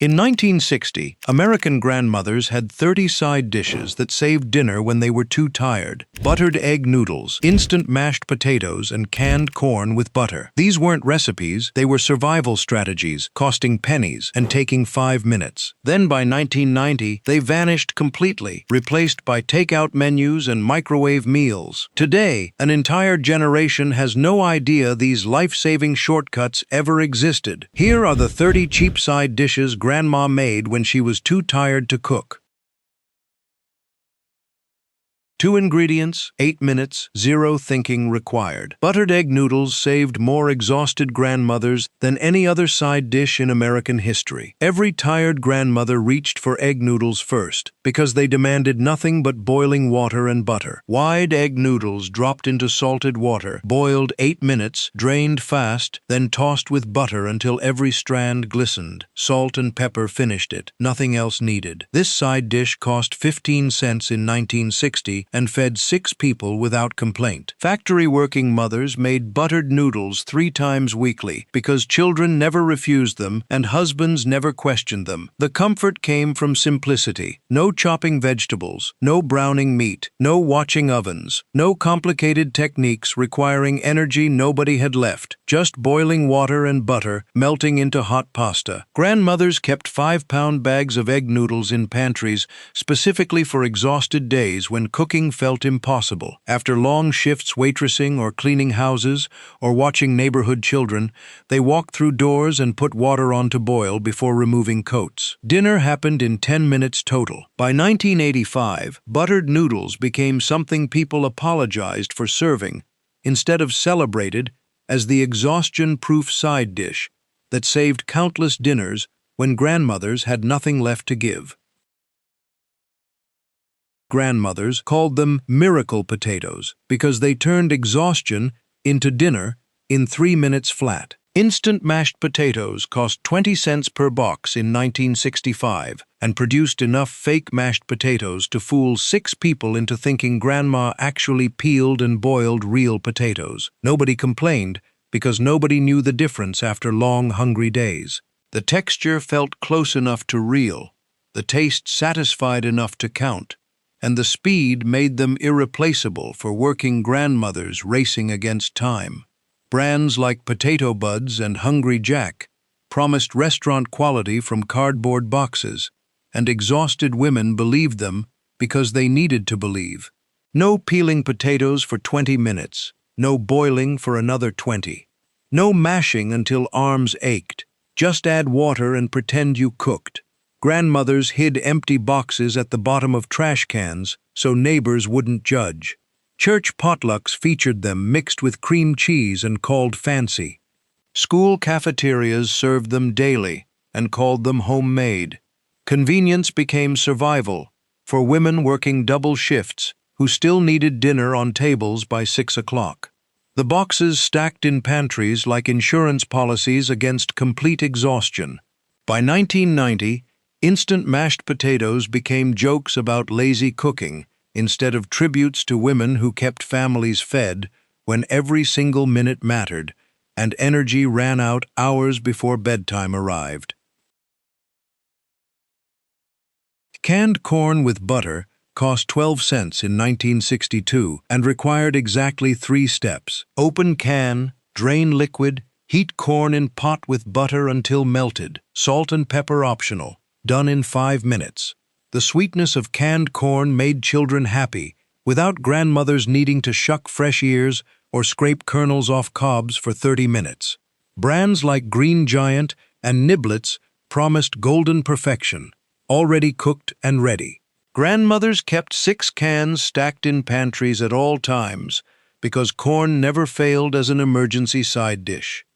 In 1960, American grandmothers had 30 side dishes that saved dinner when they were too tired. Buttered egg noodles, instant mashed potatoes, and canned corn with butter. These weren't recipes, they were survival strategies, costing pennies and taking 5 minutes. Then by 1990, they vanished completely, replaced by takeout menus and microwave meals. Today, an entire generation has no idea these life-saving shortcuts ever existed. Here are the 30 cheap side dishes Grandma made when she was too tired to cook. 2 ingredients, 8 minutes, 0 thinking required. Buttered egg noodles saved more exhausted grandmothers than any other side dish in American history. Every tired grandmother reached for egg noodles first, because they demanded nothing but boiling water and butter. Wide egg noodles dropped into salted water, boiled 8 minutes, drained fast, then tossed with butter until every strand glistened. Salt and pepper finished it. Nothing else needed. This side dish cost 15 cents in 1960 and fed 6 people without complaint. Factory-working mothers made buttered noodles 3 times weekly because children never refused them and husbands never questioned them. The comfort came from simplicity. No chopping vegetables, no browning meat, no watching ovens, no complicated techniques requiring energy nobody had left, just boiling water and butter melting into hot pasta. Grandmothers kept 5-pound bags of egg noodles in pantries specifically for exhausted days when cooking felt impossible. After long shifts waitressing or cleaning houses or watching neighborhood children, they walked through doors and put water on to boil before removing coats. Dinner happened in 10 minutes total. By 1985, buttered noodles became something people apologized for serving instead of celebrated as the exhaustion-proof side dish that saved countless dinners when grandmothers had nothing left to give. Grandmothers called them miracle potatoes because they turned exhaustion into dinner in 3 minutes flat. Instant mashed potatoes cost 20 cents per box in 1965 and produced enough fake mashed potatoes to fool 6 people into thinking Grandma actually peeled and boiled real potatoes. Nobody complained because nobody knew the difference after long, hungry days. The texture felt close enough to real, the taste satisfied enough to count, and the speed made them irreplaceable for working grandmothers racing against time. Brands like Potato Buds and Hungry Jack promised restaurant quality from cardboard boxes, and exhausted women believed them because they needed to believe. No peeling potatoes for 20 minutes, no boiling for another 20. No mashing until arms ached. Just add water and pretend you cooked. Grandmothers hid empty boxes at the bottom of trash cans so neighbors wouldn't judge. Church potlucks featured them mixed with cream cheese and called fancy. School cafeterias served them daily and called them homemade. Convenience became survival for women working double shifts who still needed dinner on tables by 6 o'clock. The boxes stacked in pantries like insurance policies against complete exhaustion. By 1990, instant mashed potatoes became jokes about lazy cooking instead of tributes to women who kept families fed when every single minute mattered and energy ran out hours before bedtime arrived. Canned corn with butter cost 12 cents in 1962 and required exactly 3 steps. Open can, drain liquid, heat corn in pot with butter until melted, salt and pepper optional. Done in 5 minutes. The sweetness of canned corn made children happy, without grandmothers needing to shuck fresh ears or scrape kernels off cobs for 30 minutes. Brands like Green Giant and Niblets promised golden perfection, already cooked and ready. Grandmothers kept 6 cans stacked in pantries at all times because corn never failed as an emergency side dish.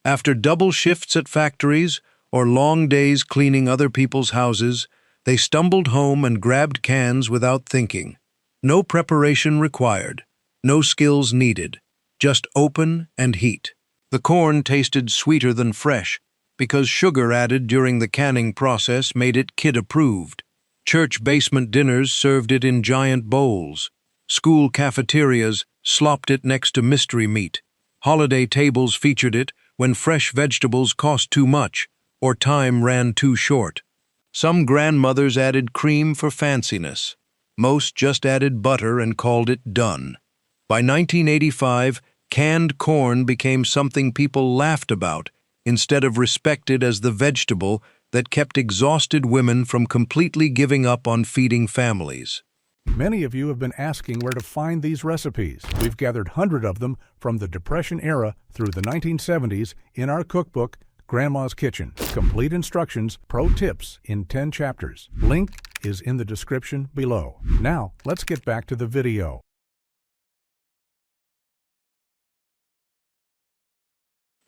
After double shifts at factories, or long days cleaning other people's houses, they stumbled home and grabbed cans without thinking. No preparation required, no skills needed, just open and heat. The corn tasted sweeter than fresh because sugar added during the canning process made it kid-approved. Church basement dinners served it in giant bowls. School cafeterias slopped it next to mystery meat. Holiday tables featured it when fresh vegetables cost too much, or time ran too short. Some grandmothers added cream for fanciness. Most just added butter and called it done. By 1985, canned corn became something people laughed about instead of respected as the vegetable that kept exhausted women from completely giving up on feeding families. Many of you have been asking where to find these recipes. We've gathered hundreds of them from the Depression era through the 1970s in our cookbook, Grandma's Kitchen. Complete instructions, pro tips in 10 chapters. Link is in the description below. Now, let's get back to the video.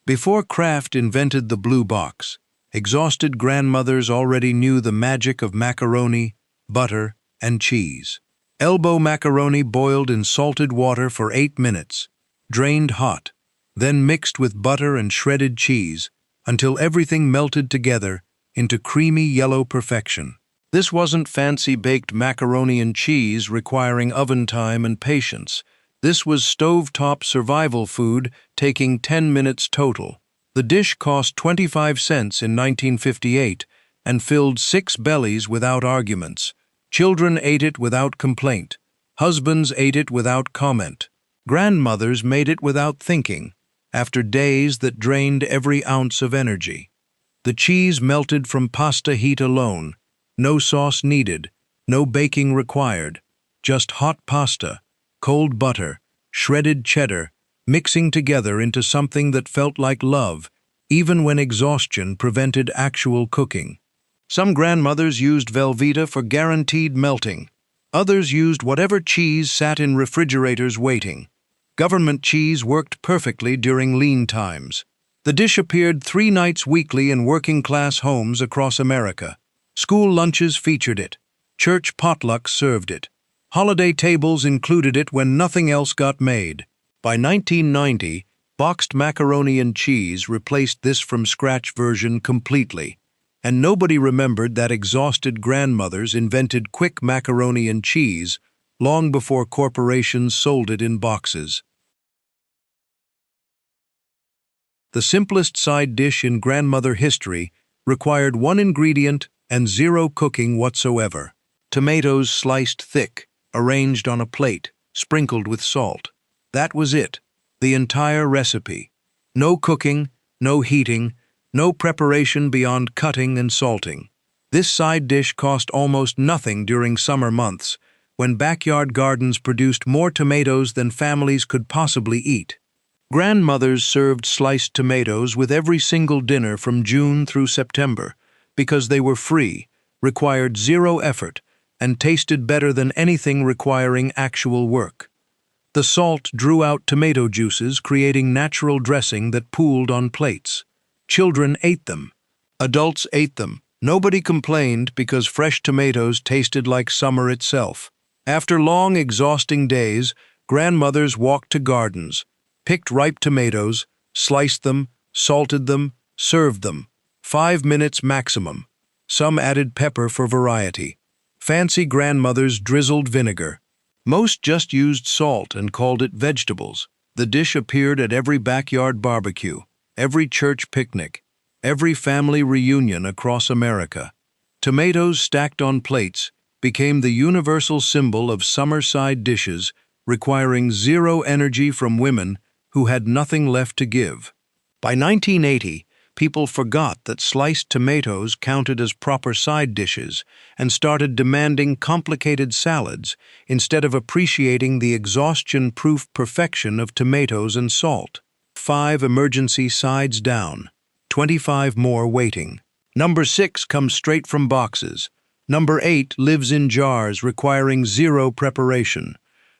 Before Kraft invented the blue box, exhausted grandmothers already knew the magic of macaroni, butter, and cheese. Elbow macaroni boiled in salted water for 8 minutes, drained hot, then mixed with butter and shredded cheese until everything melted together into creamy yellow perfection. This wasn't fancy baked macaroni and cheese requiring oven time and patience. This was stovetop survival food taking 10 minutes total. The dish cost 25 cents in 1958 and filled 6 bellies without arguments. Children ate it without complaint. Husbands ate it without comment. Grandmothers made it without thinking, after days that drained every ounce of energy. The cheese melted from pasta heat alone. No sauce needed, no baking required. Just hot pasta, cold butter, shredded cheddar, mixing together into something that felt like love, even when exhaustion prevented actual cooking. Some grandmothers used Velveeta for guaranteed melting. Others used whatever cheese sat in refrigerators waiting. Government cheese worked perfectly during lean times. The dish appeared 3 nights weekly in working-class homes across America. School lunches featured it. Church potlucks served it. Holiday tables included it when nothing else got made. By 1990, boxed macaroni and cheese replaced this from-scratch version completely, and nobody remembered that exhausted grandmothers invented quick macaroni and cheese long before corporations sold it in boxes. The simplest side dish in grandmother history required 1 ingredient and 0 cooking whatsoever. Tomatoes sliced thick, arranged on a plate, sprinkled with salt. That was it, the entire recipe. No cooking, no heating, no preparation beyond cutting and salting. This side dish cost almost nothing during summer months, when backyard gardens produced more tomatoes than families could possibly eat. Grandmothers served sliced tomatoes with every single dinner from June through September because they were free, required 0 effort, and tasted better than anything requiring actual work. The salt drew out tomato juices, creating natural dressing that pooled on plates. Children ate them. Adults ate them. Nobody complained because fresh tomatoes tasted like summer itself. After long, exhausting days, grandmothers walked to gardens, picked ripe tomatoes, sliced them, salted them, served them. 5 minutes maximum. Some added pepper for variety. Fancy grandmothers drizzled vinegar. Most just used salt and called it vegetables. The dish appeared at every backyard barbecue, every church picnic, every family reunion across America. Tomatoes stacked on plates became the universal symbol of summer side dishes, requiring 0 energy from women who had nothing left to give. By 1980, people forgot that sliced tomatoes counted as proper side dishes and started demanding complicated salads instead of appreciating the exhaustion-proof perfection of tomatoes and salt. 5 emergency sides down, 25 more waiting. Number 6 comes straight from boxes. Number 8 lives in jars requiring 0 preparation.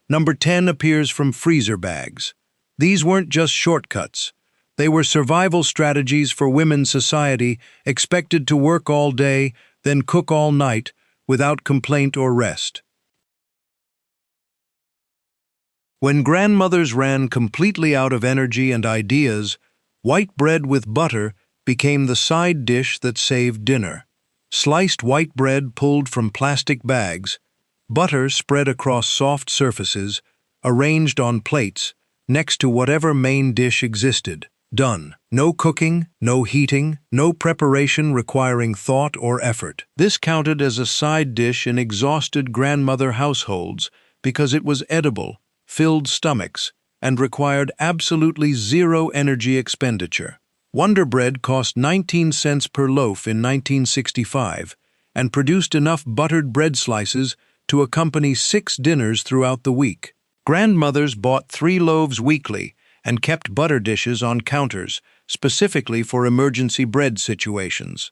Number 10 appears from freezer bags. These weren't just shortcuts. They were survival strategies for women's society expected to work all day, then cook all night, without complaint or rest. When grandmothers ran completely out of energy and ideas, white bread with butter became the side dish that saved dinner. Sliced white bread pulled from plastic bags, butter spread across soft surfaces, arranged on plates, next to whatever main dish existed. Done. No cooking, no heating, no preparation requiring thought or effort. This counted as a side dish in exhausted grandmother households because it was edible, filled stomachs, and required absolutely zero energy expenditure. Wonder Bread cost 19 cents per loaf in 1965 and produced enough buttered bread slices to accompany 6 dinners throughout the week. Grandmothers bought 3 loaves weekly and kept butter dishes on counters, specifically for emergency bread situations.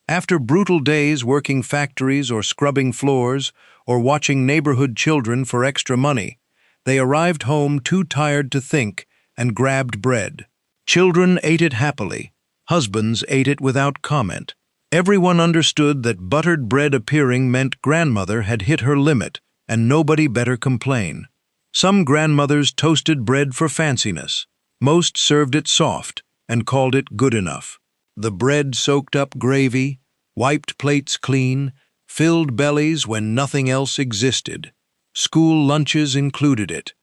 After brutal days working factories or scrubbing floors or watching neighborhood children for extra money, they arrived home too tired to think and grabbed bread. Children ate it happily. Husbands ate it without comment. Everyone understood that buttered bread appearing meant grandmother had hit her limit, and nobody better complain. Some grandmothers toasted bread for fanciness. Most served it soft and called it good enough. The bread soaked up gravy, wiped plates clean, filled bellies when nothing else existed. School lunches included it.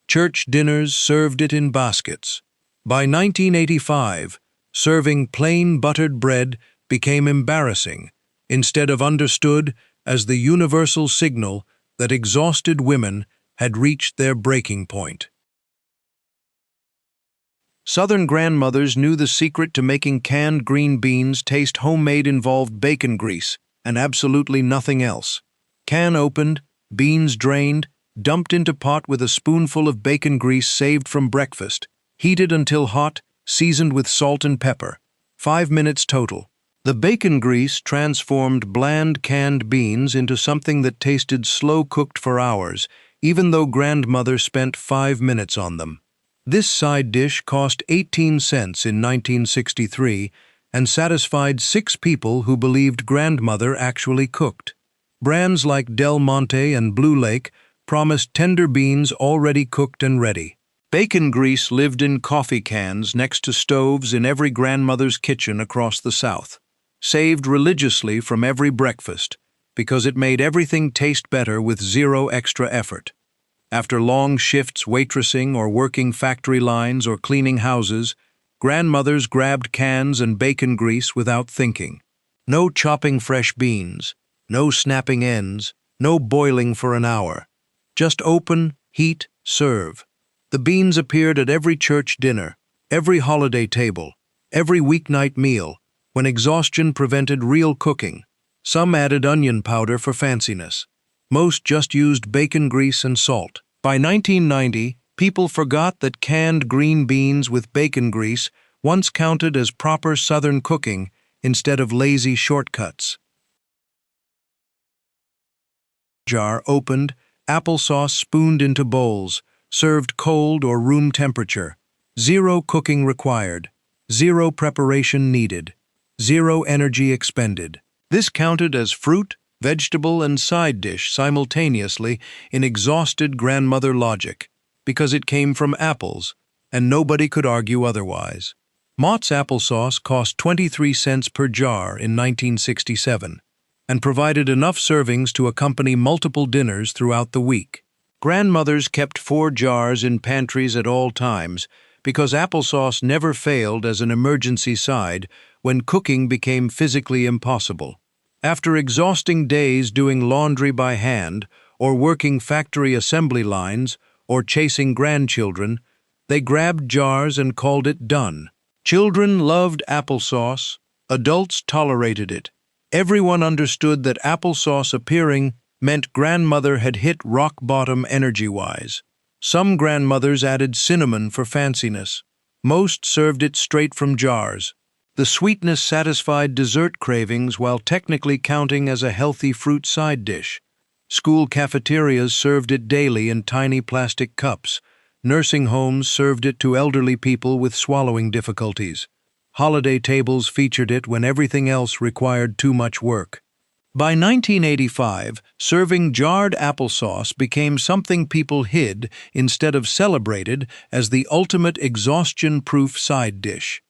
Church dinners served it in baskets. By 1985, serving plain buttered bread became embarrassing, instead of understood as the universal signal that exhausted women had reached their breaking point. Southern grandmothers knew the secret to making canned green beans taste homemade involved bacon grease and absolutely nothing else. Can opened, beans drained, dumped into pot with a spoonful of bacon grease saved from breakfast, heated until hot, seasoned with salt and pepper. 5 minutes total. The bacon grease transformed bland canned beans into something that tasted slow-cooked for hours, even though grandmother spent 5 minutes on them. This side dish cost 18 cents in 1963 and satisfied 6 people who believed grandmother actually cooked. Brands like Del Monte and Blue Lake promised tender beans already cooked and ready. Bacon grease lived in coffee cans next to stoves in every grandmother's kitchen across the South, saved religiously from every breakfast because it made everything taste better with zero extra effort. After long shifts waitressing or working factory lines or cleaning houses, grandmothers grabbed cans and bacon grease without thinking. No chopping fresh beans, no snapping ends, no boiling for an hour. Just open, heat, serve. The beans appeared at every church dinner, every holiday table, every weeknight meal, when exhaustion prevented real cooking. Some added onion powder for fanciness. Most just used bacon grease and salt. By 1990, people forgot that canned green beans with bacon grease once counted as proper Southern cooking instead of lazy shortcuts. Jar opened, applesauce spooned into bowls, served cold or room temperature. Zero cooking required. Zero preparation needed. Zero energy expended. This counted as fruit, vegetable, and side dish simultaneously in exhausted grandmother logic, because it came from apples, and nobody could argue otherwise. Mott's applesauce cost 23 cents per jar in 1967, and provided enough servings to accompany multiple dinners throughout the week. Grandmothers kept 4 jars in pantries at all times because applesauce never failed as an emergency side when cooking became physically impossible. After exhausting days doing laundry by hand, or working factory assembly lines, or chasing grandchildren, they grabbed jars and called it done. Children loved applesauce. Adults tolerated it. Everyone understood that applesauce appearing meant grandmother had hit rock bottom energy-wise. Some grandmothers added cinnamon for fanciness. Most served it straight from jars. The sweetness satisfied dessert cravings while technically counting as a healthy fruit side dish. School cafeterias served it daily in tiny plastic cups. Nursing homes served it to elderly people with swallowing difficulties. Holiday tables featured it when everything else required too much work. By 1985, serving jarred applesauce became something people hid instead of celebrated as the ultimate exhaustion-proof side dish.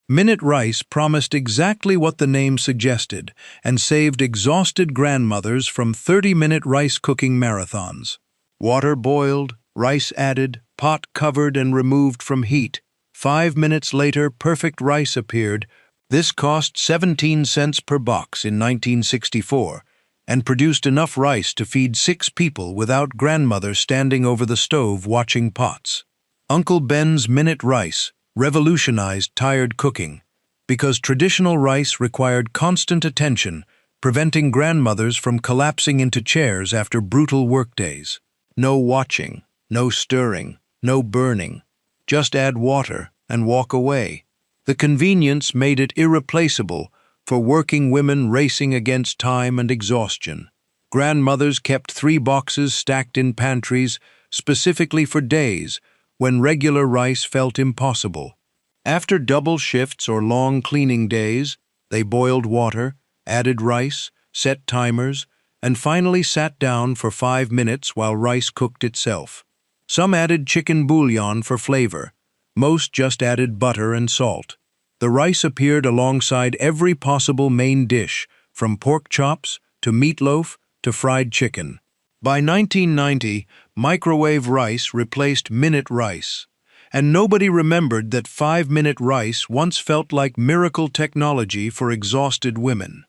Minute rice promised exactly what the name suggested and saved exhausted grandmothers from 30-minute rice cooking marathons. Water boiled, Rice added, pot covered and removed from heat. 5 minutes later, perfect rice appeared. This cost 17 cents per box in 1964 and produced enough rice to feed 6 people without grandmother standing over the stove watching pots. Uncle Ben's Minute Rice revolutionized tired cooking because traditional rice required constant attention, preventing grandmothers from collapsing into chairs after brutal workdays. No watching, no stirring, no burning. Just add water and walk away. The convenience made it irreplaceable for working women racing against time and exhaustion. Grandmothers kept 3 boxes stacked in pantries specifically for days when regular rice felt impossible. After double shifts or long cleaning days, they boiled water, added rice, set timers, and finally sat down for 5 minutes while rice cooked itself. Some added chicken bouillon for flavor. Most just added butter and salt. The rice appeared alongside every possible main dish, from pork chops to meatloaf to fried chicken. By 1990, microwave rice replaced minute rice, and nobody remembered that 5-minute rice once felt like miracle technology for exhausted women.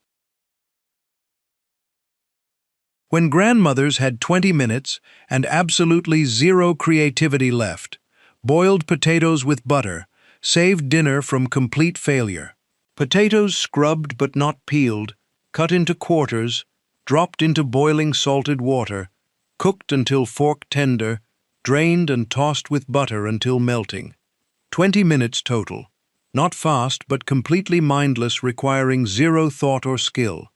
When grandmothers had 20 minutes and absolutely zero creativity left, boiled potatoes with butter saved dinner from complete failure. Potatoes scrubbed but not peeled, cut into quarters, dropped into boiling salted water, cooked until fork tender, drained and tossed with butter until melting. 20 minutes total. Not fast but completely mindless, requiring zero thought or skill.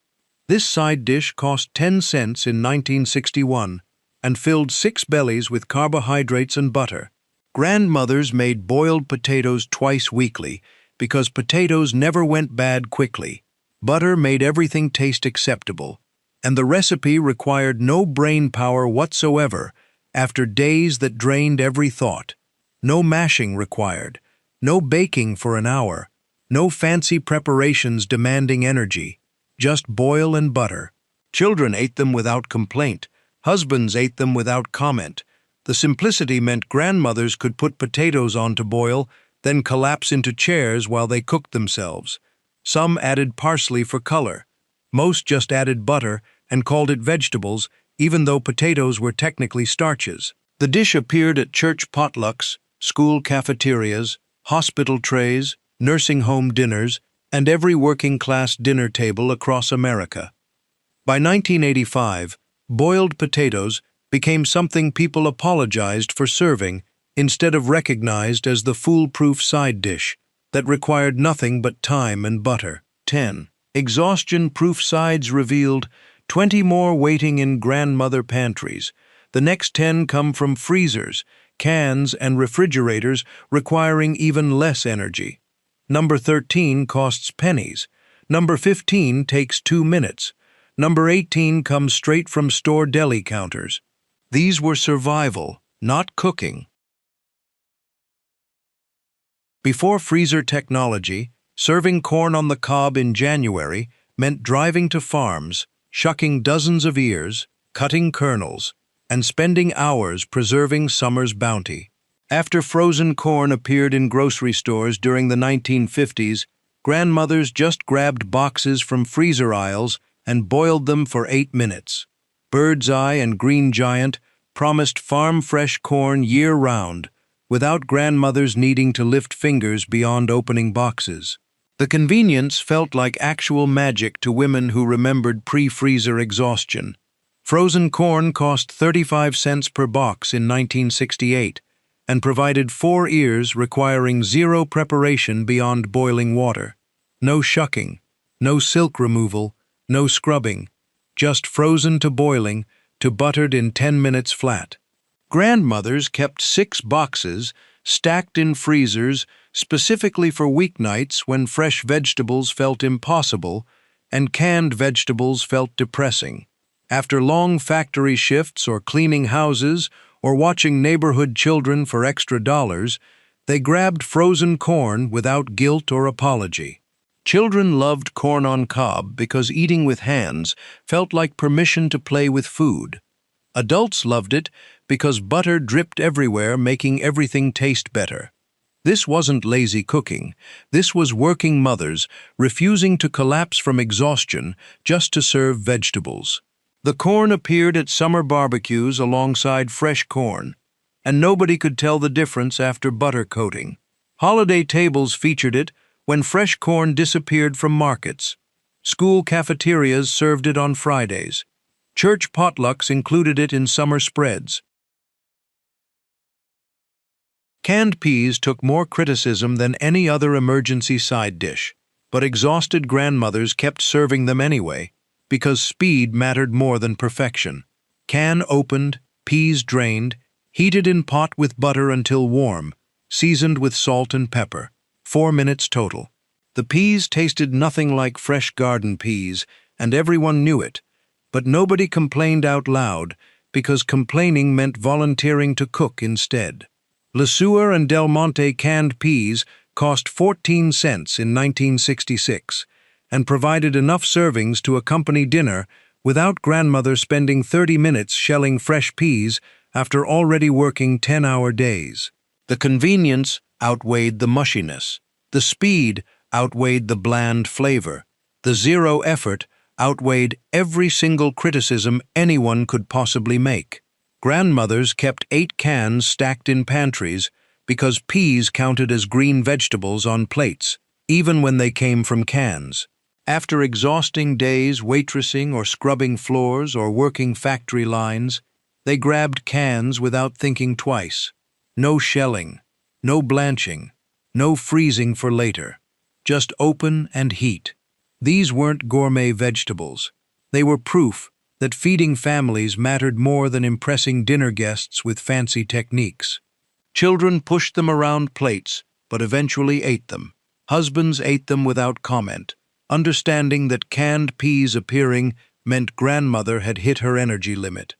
This side dish cost 10 cents in 1961 and filled 6 bellies with carbohydrates and butter. Grandmothers made boiled potatoes twice weekly because potatoes never went bad quickly. Butter made everything taste acceptable, and the recipe required no brain power whatsoever after days that drained every thought. No mashing required, no baking for an hour, no fancy preparations demanding energy, just boil and butter. Children ate them without complaint. Husbands ate them without comment. The simplicity meant grandmothers could put potatoes on to boil, then collapse into chairs while they cooked themselves. Some added parsley for color. Most just added butter and called it vegetables, even though potatoes were technically starches. The dish appeared at church potlucks, school cafeterias, hospital trays, nursing home dinners, and every working-class dinner table across America. By 1985, boiled potatoes became something people apologized for serving instead of recognized as the foolproof side dish that required nothing but time and butter. 10. Exhaustion-proof sides revealed, 20 more waiting in grandmother pantries. The next 10 come from freezers, cans, and refrigerators requiring even less energy. Number 13 costs pennies. Number 15 takes 2 minutes. Number 18 comes straight from store deli counters. These were survival, not cooking. Before freezer technology, serving corn on the cob in January meant driving to farms, shucking dozens of ears, cutting kernels, and spending hours preserving summer's bounty. After frozen corn appeared in grocery stores during the 1950s, grandmothers just grabbed boxes from freezer aisles and boiled them for 8 minutes. Bird's Eye and Green Giant promised farm-fresh corn year-round, without grandmothers needing to lift fingers beyond opening boxes. The convenience felt like actual magic to women who remembered pre-freezer exhaustion. Frozen corn cost 35 cents per box in 1968 and provided 4 ears requiring zero preparation beyond boiling water. No shucking, no silk removal, no scrubbing, just frozen to boiling to buttered in 10 minutes flat. Grandmothers kept 6 boxes stacked in freezers specifically for weeknights when fresh vegetables felt impossible and canned vegetables felt depressing. After long factory shifts or cleaning houses or watching neighborhood children for extra dollars, they grabbed frozen corn without guilt or apology. Children loved corn on cob because eating with hands felt like permission to play with food. Adults loved it because butter dripped everywhere, making everything taste better. This wasn't lazy cooking. This was working mothers refusing to collapse from exhaustion just to serve vegetables. The corn appeared at summer barbecues alongside fresh corn, and nobody could tell the difference after butter coating. Holiday tables featured it when fresh corn disappeared from markets. School cafeterias served it on Fridays. Church potlucks included it in summer spreads. Canned peas took more criticism than any other emergency side dish, but exhausted grandmothers kept serving them anyway, because speed mattered more than perfection. Can opened, peas drained, heated in pot with butter until warm, seasoned with salt and pepper. 4 minutes total. The peas tasted nothing like fresh garden peas, and everyone knew it, but nobody complained out loud because complaining meant volunteering to cook instead. Le Sueur and Del Monte canned peas cost 14 cents in 1966 and provided enough servings to accompany dinner without grandmother spending 30 minutes shelling fresh peas after already working 10-hour days. The convenience outweighed the mushiness. The speed outweighed the bland flavor. The zero effort outweighed every single criticism anyone could possibly make. Grandmothers kept 8 cans stacked in pantries because peas counted as green vegetables on plates, even when they came from cans. After exhausting days waitressing or scrubbing floors or working factory lines, they grabbed cans without thinking twice. No shelling, no blanching, no freezing for later. Just open and heat. These weren't gourmet vegetables. They were proof that feeding families mattered more than impressing dinner guests with fancy techniques. Children pushed them around plates, but eventually ate them. Husbands ate them without comment, understanding that canned peas appearing meant grandmother had hit her energy limit.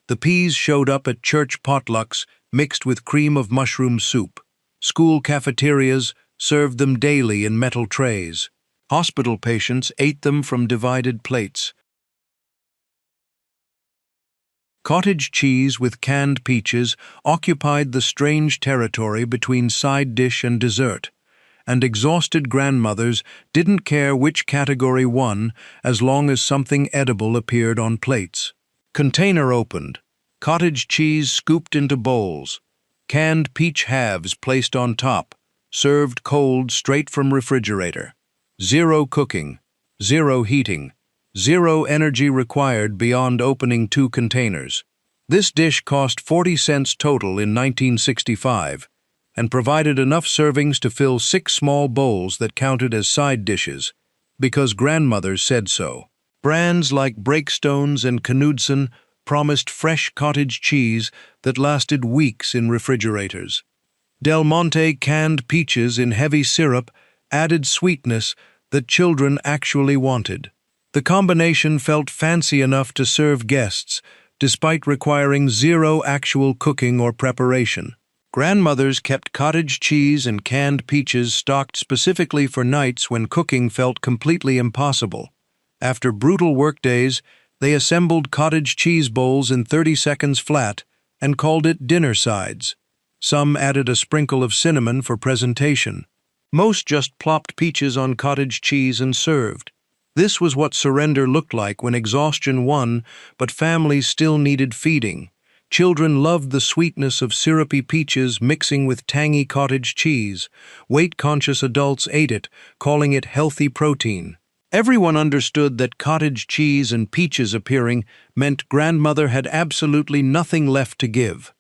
The peas showed up at church potlucks mixed with cream of mushroom soup. School cafeterias served them daily in metal trays. Hospital patients ate them from divided plates. Cottage cheese with canned peaches occupied the strange territory between side dish and dessert, and exhausted grandmothers didn't care which category won as long as something edible appeared on plates. Container opened, cottage cheese scooped into bowls, canned peach halves placed on top, served cold straight from refrigerator. Zero cooking, zero heating, zero energy required beyond opening 2 containers. This dish cost 40 cents total in 1965 and provided enough servings to fill 6 small bowls that counted as side dishes, because grandmothers said so. Brands like Breakstones and Knudsen promised fresh cottage cheese that lasted weeks in refrigerators. Del Monte canned peaches in heavy syrup added sweetness that children actually wanted. The combination felt fancy enough to serve guests, despite requiring zero actual cooking or preparation. Grandmothers kept cottage cheese and canned peaches stocked specifically for nights when cooking felt completely impossible. After brutal workdays, they assembled cottage cheese bowls in 30 seconds flat and called it dinner sides. Some added a sprinkle of cinnamon for presentation. Most just plopped peaches on cottage cheese and served. This was what surrender looked like when exhaustion won, but families still needed feeding. Children loved the sweetness of syrupy peaches mixing with tangy cottage cheese. Weight-conscious adults ate it, calling it healthy protein. Everyone understood that cottage cheese and peaches appearing meant grandmother had absolutely nothing left to give.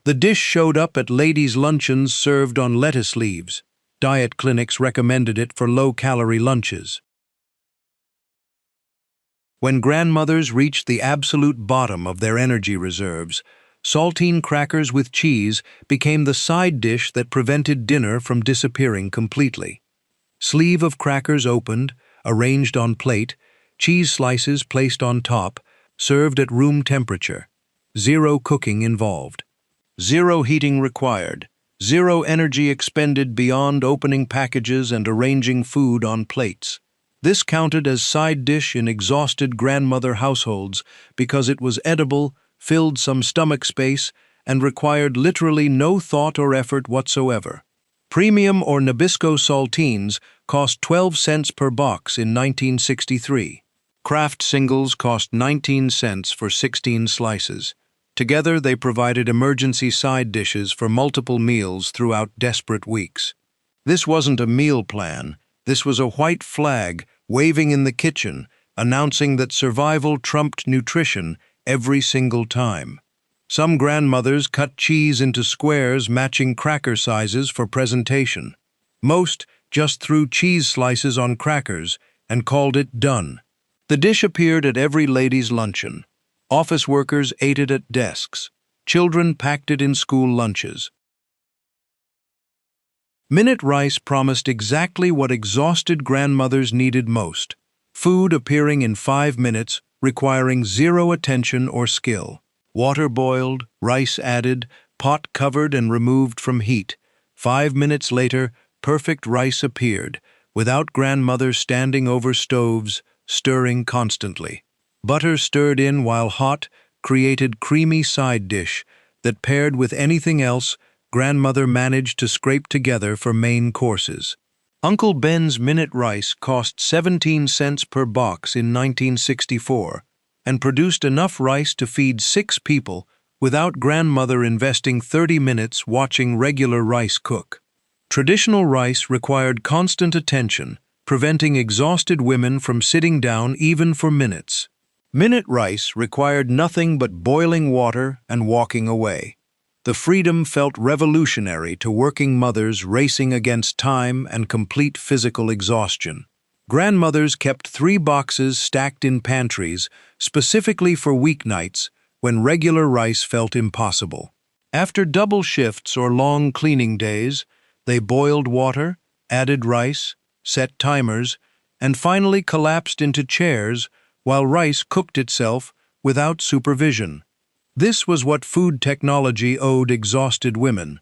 The dish showed up at ladies' luncheons served on lettuce leaves. Diet clinics recommended it for low-calorie lunches. When grandmothers reached the absolute bottom of their energy reserves, saltine crackers with cheese became the side dish that prevented dinner from disappearing completely. Sleeve of crackers opened, arranged on plate, cheese slices placed on top, served at room temperature. Zero cooking involved. Zero heating required. Zero energy expended beyond opening packages and arranging food on plates. This counted as side dish in exhausted grandmother households because it was edible, filled some stomach space, and required literally no thought or effort whatsoever. Premium or Nabisco saltines cost 12 cents per box in 1963. Kraft singles cost 19 cents for 16 slices. Together, they provided emergency side dishes for multiple meals throughout desperate weeks. This wasn't a meal plan. This was a white flag waving in the kitchen, announcing that survival trumped nutrition every single time. Some grandmothers cut cheese into squares matching cracker sizes for presentation. Most just threw cheese slices on crackers and called it done. The dish appeared at every ladies' luncheon. Office workers ate it at desks. Children packed it in school lunches. Minute rice promised exactly what exhausted grandmothers needed most: food appearing in 5 minutes, requiring zero attention or skill. Water boiled, rice added, pot covered and removed from heat. 5 minutes later, perfect rice appeared, without grandmothers standing over stoves, stirring constantly. Butter stirred in while hot created creamy side dish that, paired with anything else, grandmother managed to scrape together for main courses. Uncle Ben's minute rice cost 17 cents per box in 1964 and produced enough rice to feed 6 people without grandmother investing 30 minutes watching regular rice cook. Traditional rice required constant attention, preventing exhausted women from sitting down even for minutes. Minute rice required nothing but boiling water and walking away. The freedom felt revolutionary to working mothers racing against time and complete physical exhaustion. Grandmothers kept 3 boxes stacked in pantries specifically for weeknights when regular rice felt impossible. After double shifts or long cleaning days, they boiled water, added rice, set timers, and finally collapsed into chairs while rice cooked itself without supervision. This was what food technology owed exhausted women: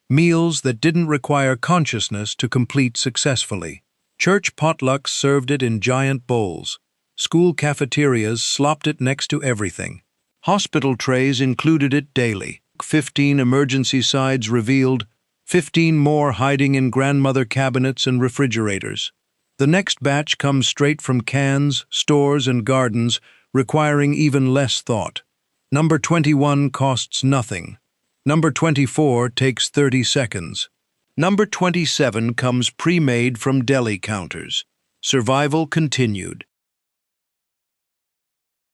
meals that didn't require consciousness to complete successfully. Church potlucks served it in giant bowls. School cafeterias slopped it next to everything. Hospital trays included it daily. 15 emergency sides revealed, 15 more hiding in grandmother cabinets and refrigerators. The next batch comes straight from cans, stores, and gardens, requiring even less thought. Number 21 costs nothing. Number 24 takes 30 seconds. Number 27 comes pre-made from deli counters. Survival continued.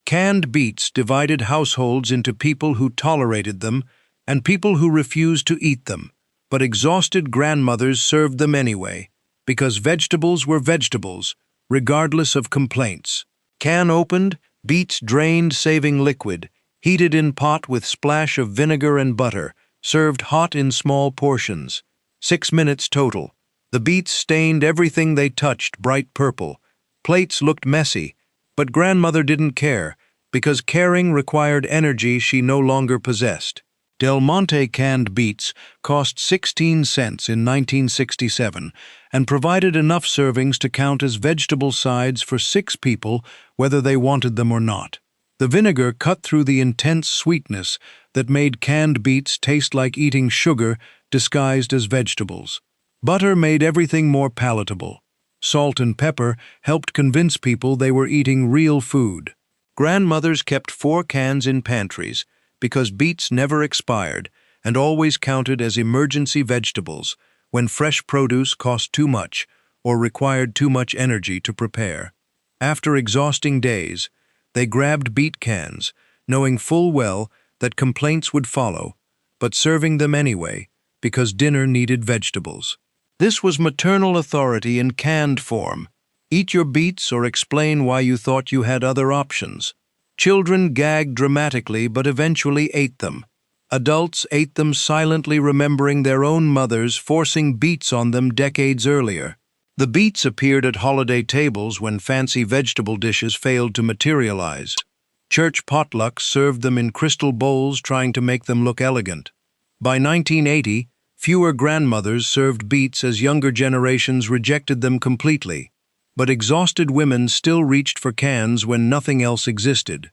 Canned beets divided households into people who tolerated them and people who refused to eat them, but exhausted grandmothers served them anyway, because vegetables were vegetables, regardless of complaints. Can opened, beets drained saving liquid, heated in pot with splash of vinegar and butter, served hot in small portions. 6 minutes total. The beets stained everything they touched bright purple. Plates looked messy, but grandmother didn't care, because caring required energy she no longer possessed. Del Monte canned beets cost 16 cents in 1967 and provided enough servings to count as vegetable sides for 6 people, whether they wanted them or not. The vinegar cut through the intense sweetness that made canned beets taste like eating sugar disguised as vegetables. Butter made everything more palatable. Salt and pepper helped convince people they were eating real food. Grandmothers kept 4 cans in pantries because beets never expired and always counted as emergency vegetables when fresh produce cost too much or required too much energy to prepare. After exhausting days, they grabbed beet cans, knowing full well that complaints would follow, but serving them anyway because dinner needed vegetables. This was maternal authority in canned form. Eat your beets or explain why you thought you had other options. Children gagged dramatically but eventually ate them. Adults ate them silently, remembering their own mothers forcing beets on them decades earlier. The beets appeared at holiday tables when fancy vegetable dishes failed to materialize. Church potlucks served them in crystal bowls, trying to make them look elegant. By 1980, fewer grandmothers served beets as younger generations rejected them completely. But exhausted women still reached for cans when nothing else existed.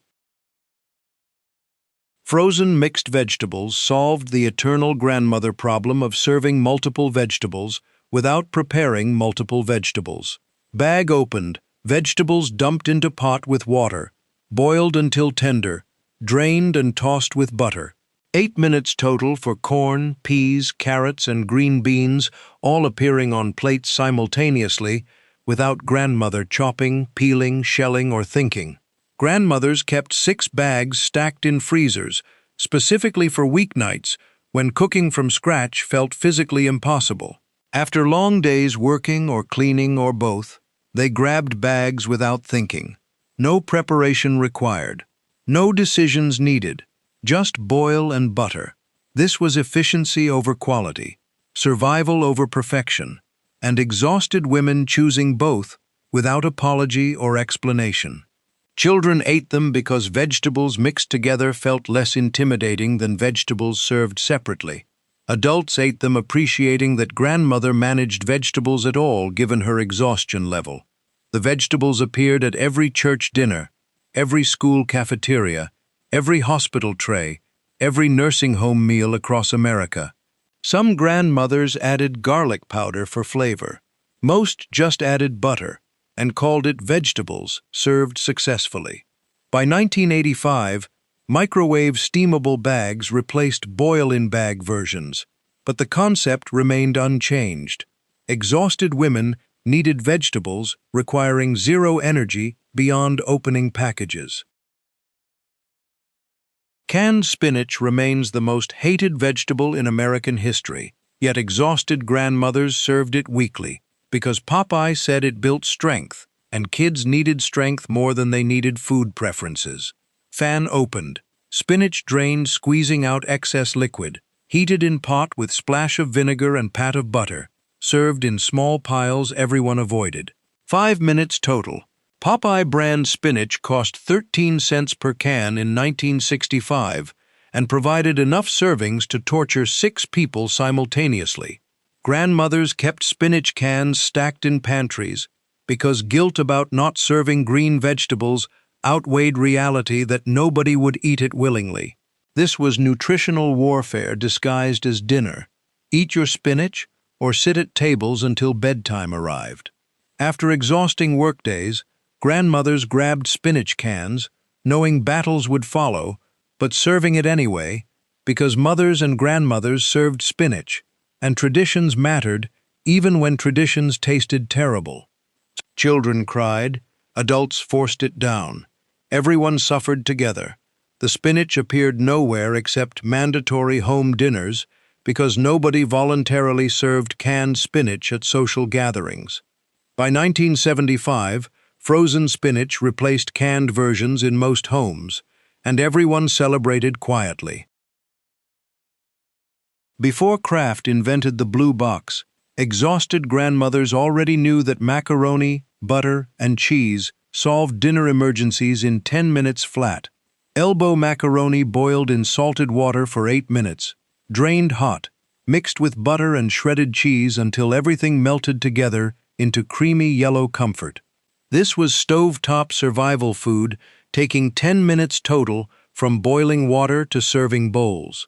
Frozen mixed vegetables solved the eternal grandmother problem of serving multiple vegetables without preparing multiple vegetables. Bag opened, vegetables dumped into pot with water, boiled until tender, drained and tossed with butter. 8 minutes total for corn, peas, carrots, and green beans, all appearing on plates simultaneously, without grandmother chopping, peeling, shelling, or thinking. Grandmothers kept 6 bags stacked in freezers, specifically for weeknights, when cooking from scratch felt physically impossible. After long days working or cleaning or both, they grabbed bags without thinking. No preparation required. No decisions needed. Just boil and butter. This was efficiency over quality, survival over perfection, and exhausted women choosing both without apology or explanation. Children ate them because vegetables mixed together felt less intimidating than vegetables served separately. Adults ate them appreciating that grandmother managed vegetables at all given her exhaustion level. The vegetables appeared at every church dinner, every school cafeteria, every hospital tray, every nursing home meal across America. Some grandmothers added garlic powder for flavor. Most just added butter and called it vegetables served successfully. By 1985, microwave steamable bags replaced boil-in-bag versions, but the concept remained unchanged. Exhausted women needed vegetables requiring zero energy beyond opening packages. Canned spinach remains the most hated vegetable in American history, yet exhausted grandmothers served it weekly because Popeye said it built strength, and kids needed strength more than they needed food preferences. Fan opened, spinach drained, squeezing out excess liquid, heated in pot with splash of vinegar and pat of butter, served in small piles everyone avoided. 5 minutes total. Popeye brand spinach cost 13 cents per can in 1965 and provided enough servings to torture 6 people simultaneously. Grandmothers kept spinach cans stacked in pantries because guilt about not serving green vegetables outweighed reality that nobody would eat it willingly. This was nutritional warfare disguised as dinner. Eat your spinach or sit at tables until bedtime arrived. After exhausting workdays, grandmothers grabbed spinach cans, knowing battles would follow, but serving it anyway, because mothers and grandmothers served spinach, and traditions mattered even when traditions tasted terrible. Children cried, adults forced it down. Everyone suffered together. The spinach appeared nowhere except mandatory home dinners because nobody voluntarily served canned spinach at social gatherings. By 1975, frozen spinach replaced canned versions in most homes, and everyone celebrated quietly. Before Kraft invented the blue box, exhausted grandmothers already knew that macaroni, butter, and cheese solved dinner emergencies in 10 minutes flat. Elbow macaroni boiled in salted water for 8 minutes, drained hot, mixed with butter and shredded cheese until everything melted together into creamy yellow comfort. This was stovetop survival food, taking 10 minutes total from boiling water to serving bowls.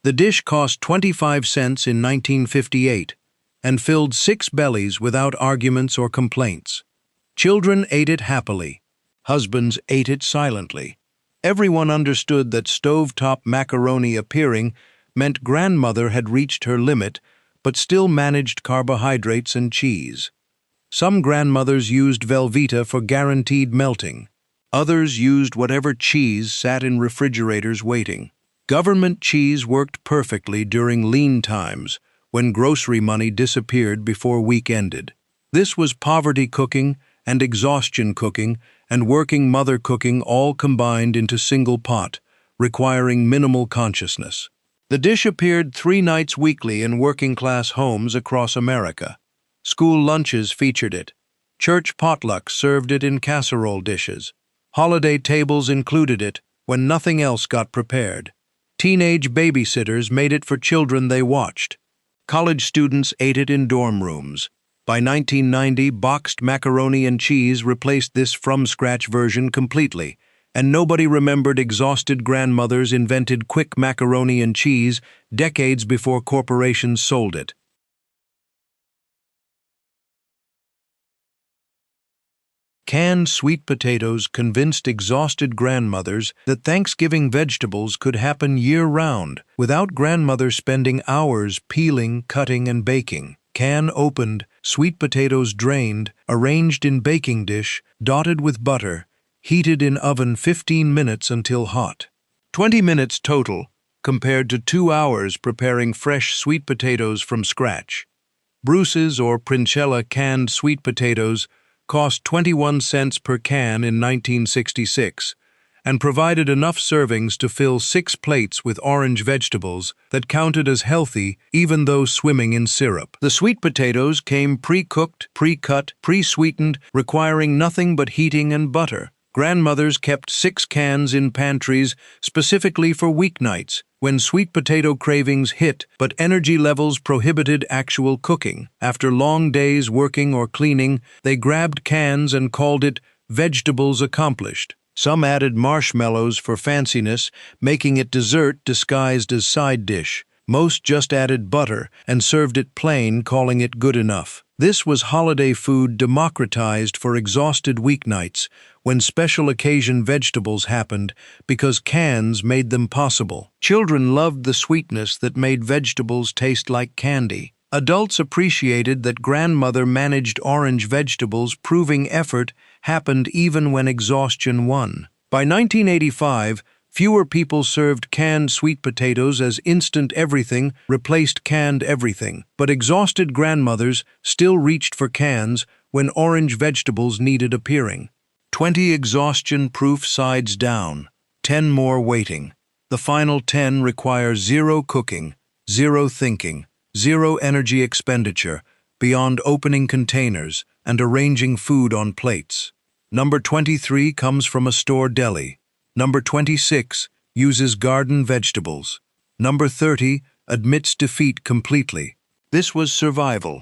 The dish cost 25 cents in 1958 and filled 6 bellies without arguments or complaints. Children ate it happily. Husbands ate it silently. Everyone understood that stovetop macaroni appearing meant grandmother had reached her limit but still managed carbohydrates and cheese. Some grandmothers used Velveeta for guaranteed melting. Others used whatever cheese sat in refrigerators waiting. Government cheese worked perfectly during lean times, when grocery money disappeared before week ended. This was poverty cooking and exhaustion cooking and working mother cooking all combined into single pot, requiring minimal consciousness. The dish appeared 3 nights weekly in working-class homes across America. School lunches featured it. Church potlucks served it in casserole dishes. Holiday tables included it when nothing else got prepared. Teenage babysitters made it for children they watched. College students ate it in dorm rooms. By 1990, boxed macaroni and cheese replaced this from-scratch version completely, and nobody remembered exhausted grandmothers invented quick macaroni and cheese decades before corporations sold it. Canned sweet potatoes convinced exhausted grandmothers that Thanksgiving vegetables could happen year-round without grandmother spending hours peeling, cutting, and baking. Can opened, sweet potatoes drained, arranged in baking dish, dotted with butter, heated in oven 15 minutes until hot. 20 minutes total, compared to 2 hours preparing fresh sweet potatoes from scratch. Bruce's or Princella canned sweet potatoes cost 21 cents per can in 1966 and provided enough servings to fill 6 plates with orange vegetables that counted as healthy even though swimming in syrup. The sweet potatoes came pre-cooked, pre-cut, pre-sweetened, requiring nothing but heating and butter. Grandmothers kept 6 cans in pantries specifically for weeknights, when sweet potato cravings hit but energy levels prohibited actual cooking. After long days working or cleaning, they grabbed cans and called it vegetables accomplished. Some added marshmallows for fanciness, making it dessert disguised as side dish. Most just added butter and served it plain, calling it good enough. This was holiday food democratized for exhausted weeknights when special occasion vegetables happened because cans made them possible. Children loved the sweetness that made vegetables taste like candy. Adults appreciated that grandmother managed orange vegetables, proving effort happened even when exhaustion won. By 1985, fewer people served canned sweet potatoes as instant everything replaced canned everything, but exhausted grandmothers still reached for cans when orange vegetables needed appearing. 20 exhaustion-proof sides down, 10 more waiting. The final 10 require 0 cooking, 0 thinking, 0 energy expenditure beyond opening containers and arranging food on plates. Number 23 comes from a store deli. Number 26 uses garden vegetables. Number 30 admits defeat completely. This was survival.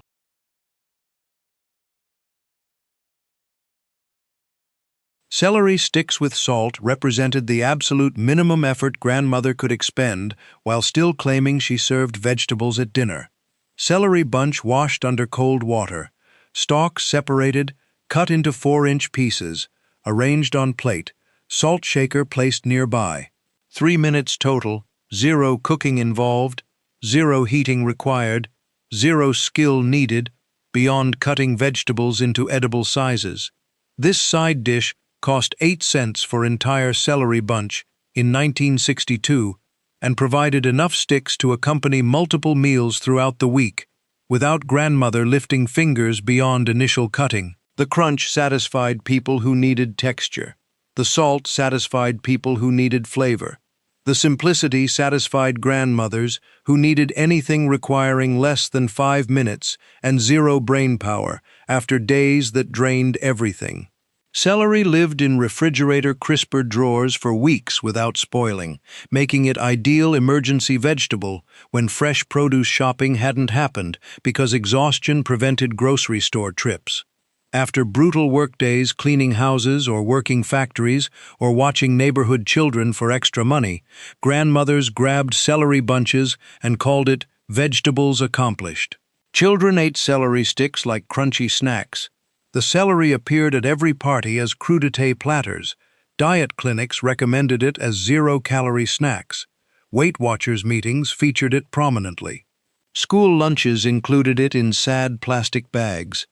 Celery sticks with salt represented the absolute minimum effort grandmother could expend while still claiming she served vegetables at dinner. Celery bunch washed under cold water, stalks separated, cut into 4-inch pieces, arranged on plate, salt shaker placed nearby. 3 minutes total, 0 cooking involved, 0 heating required, 0 skill needed, beyond cutting vegetables into edible sizes. This side dish cost 8 cents for entire celery bunch in 1962 and provided enough sticks to accompany multiple meals throughout the week, without grandmother lifting fingers beyond initial cutting. The crunch satisfied people who needed texture. The salt satisfied people who needed flavor. The simplicity satisfied grandmothers who needed anything requiring less than 5 minutes and 0 brain power after days that drained everything. Celery lived in refrigerator crisper drawers for weeks without spoiling, making it ideal emergency vegetable when fresh produce shopping hadn't happened because exhaustion prevented grocery store trips. After brutal workdays cleaning houses or working factories or watching neighborhood children for extra money, grandmothers grabbed celery bunches and called it vegetables accomplished. Children ate celery sticks like crunchy snacks. The celery appeared at every party as crudité platters. Diet clinics recommended it as 0-calorie snacks. Weight Watchers meetings featured it prominently. School lunches included it in sad plastic bags.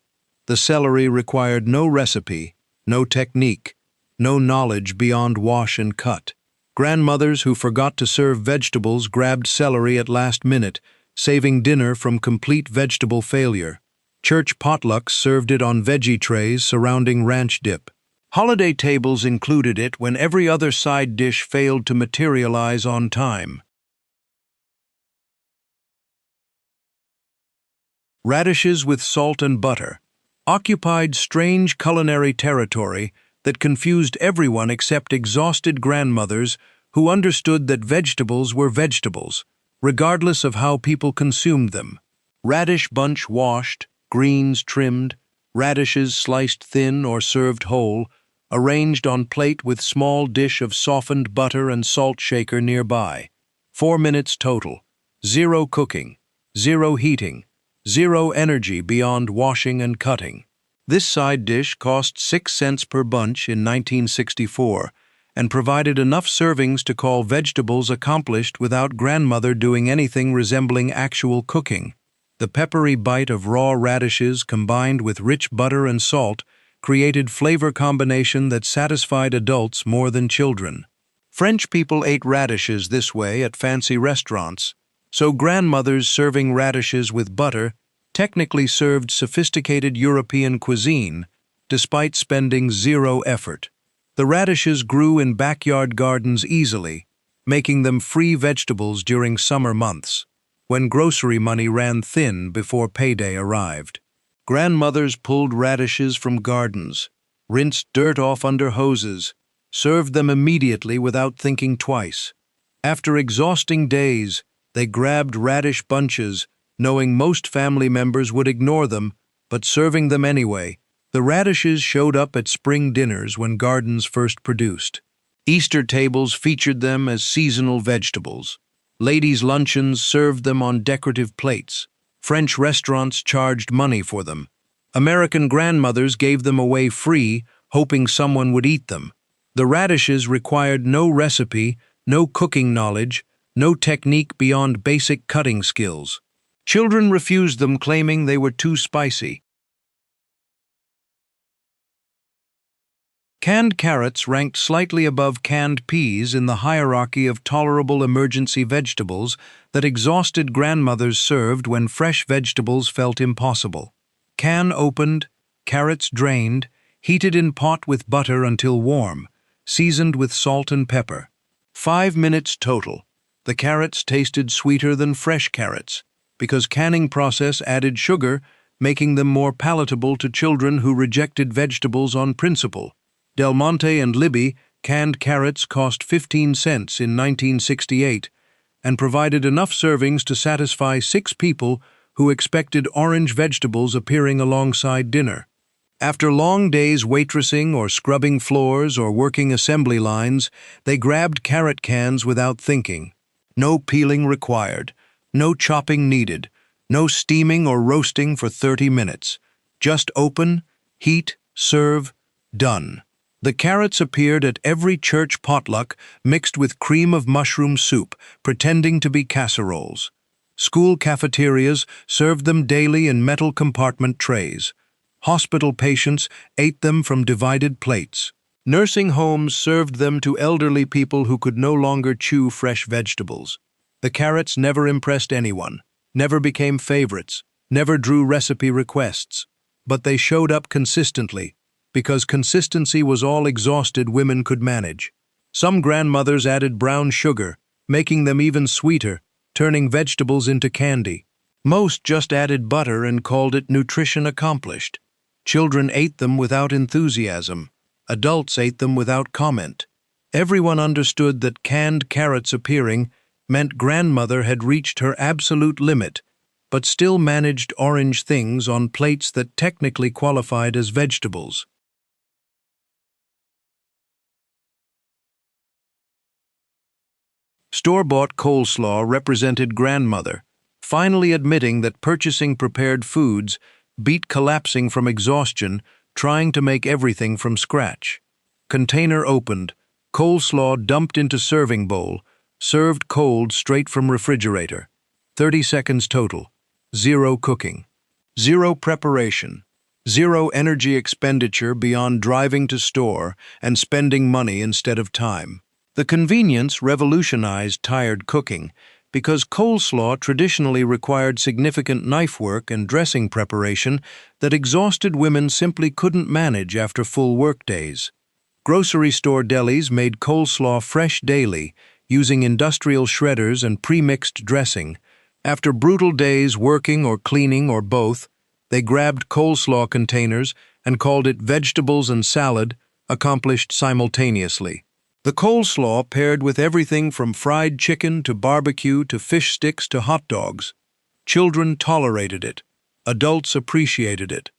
The celery required no recipe, no technique, no knowledge beyond wash and cut. Grandmothers who forgot to serve vegetables grabbed celery at last minute, saving dinner from complete vegetable failure. Church potlucks served it on veggie trays surrounding ranch dip. Holiday tables included it when every other side dish failed to materialize on time. Radishes with salt and butter occupied strange culinary territory that confused everyone except exhausted grandmothers who understood that vegetables were vegetables, regardless of how people consumed them. Radish bunch washed, greens trimmed, radishes sliced thin or served whole, arranged on plate with small dish of softened butter and salt shaker nearby. 4 minutes total. 0 cooking, 0 heating, 0 energy beyond washing and cutting. This side dish cost 6 cents per bunch in 1964 and provided enough servings to call vegetables accomplished without grandmother doing anything resembling actual cooking. The peppery bite of raw radishes combined with rich butter and salt created flavor combination that satisfied adults more than children. French people ate radishes this way at fancy restaurants, so grandmothers serving radishes with butter technically served sophisticated European cuisine, despite spending 0 effort. The radishes grew in backyard gardens easily, making them free vegetables during summer months, when grocery money ran thin before payday arrived. Grandmothers pulled radishes from gardens, rinsed dirt off under hoses, served them immediately without thinking twice. After exhausting days, they grabbed radish bunches, knowing most family members would ignore them, but serving them anyway. The radishes showed up at spring dinners when gardens first produced. Easter tables featured them as seasonal vegetables. Ladies' luncheons served them on decorative plates. French restaurants charged money for them. American grandmothers gave them away free, hoping someone would eat them. The radishes required no recipe, no cooking knowledge, no technique beyond basic cutting skills. Children refused them, claiming they were too spicy. Canned carrots ranked slightly above canned peas in the hierarchy of tolerable emergency vegetables that exhausted grandmothers served when fresh vegetables felt impossible. Can opened, carrots drained, heated in pot with butter until warm, seasoned with salt and pepper. 5 minutes total. The carrots tasted sweeter than fresh carrots, because canning process added sugar, making them more palatable to children who rejected vegetables on principle. Del Monte and Libby canned carrots cost 15 cents in 1968 and provided enough servings to satisfy 6 people who expected orange vegetables appearing alongside dinner. After long days waitressing or scrubbing floors or working assembly lines, they grabbed carrot cans without thinking. No peeling required, no chopping needed, no steaming or roasting for 30 minutes. Just open, heat, serve, done. The carrots appeared at every church potluck mixed with cream of mushroom soup, pretending to be casseroles. School cafeterias served them daily in metal compartment trays. Hospital patients ate them from divided plates. Nursing homes served them to elderly people who could no longer chew fresh vegetables. The carrots never impressed anyone, never became favorites, never drew recipe requests, but they showed up consistently, because consistency was all exhausted women could manage. Some grandmothers added brown sugar, making them even sweeter, turning vegetables into candy. Most just added butter and called it nutrition accomplished. Children ate them without enthusiasm. Adults ate them without comment. Everyone understood that canned carrots appearing meant grandmother had reached her absolute limit, but still managed orange things on plates that technically qualified as vegetables. Store-bought coleslaw represented grandmother, finally admitting that purchasing prepared foods beat collapsing from exhaustion trying to make everything from scratch. Container opened, coleslaw dumped into serving bowl, served cold straight from refrigerator. 30 seconds total. 0 cooking. 0 preparation. 0 energy expenditure beyond driving to store and spending money instead of time. The convenience revolutionized tired cooking because coleslaw traditionally required significant knife work and dressing preparation that exhausted women simply couldn't manage after full workdays. Grocery store delis made coleslaw fresh daily, using industrial shredders and pre-mixed dressing. After brutal days working or cleaning or both, they grabbed coleslaw containers and called it vegetables and salad, accomplished simultaneously. The coleslaw paired with everything from fried chicken to barbecue to fish sticks to hot dogs. Children tolerated it. Adults appreciated it.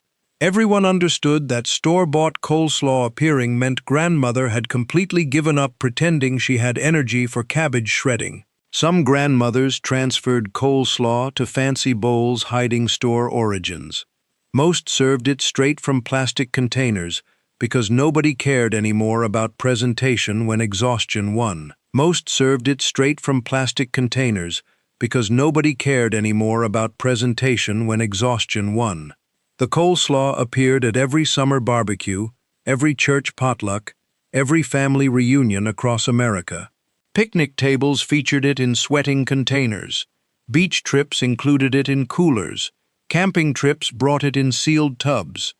Everyone understood that store-bought coleslaw appearing meant grandmother had completely given up pretending she had energy for cabbage shredding. Some grandmothers transferred coleslaw to fancy bowls hiding store origins. Most served it straight from plastic containers because nobody cared anymore about presentation when exhaustion won. Most served it straight from plastic containers because nobody cared anymore about presentation when exhaustion won. The coleslaw appeared at every summer barbecue, every church potluck, every family reunion across America. Picnic tables featured it in sweating containers. Beach trips included it in coolers. Camping trips brought it in sealed tubs.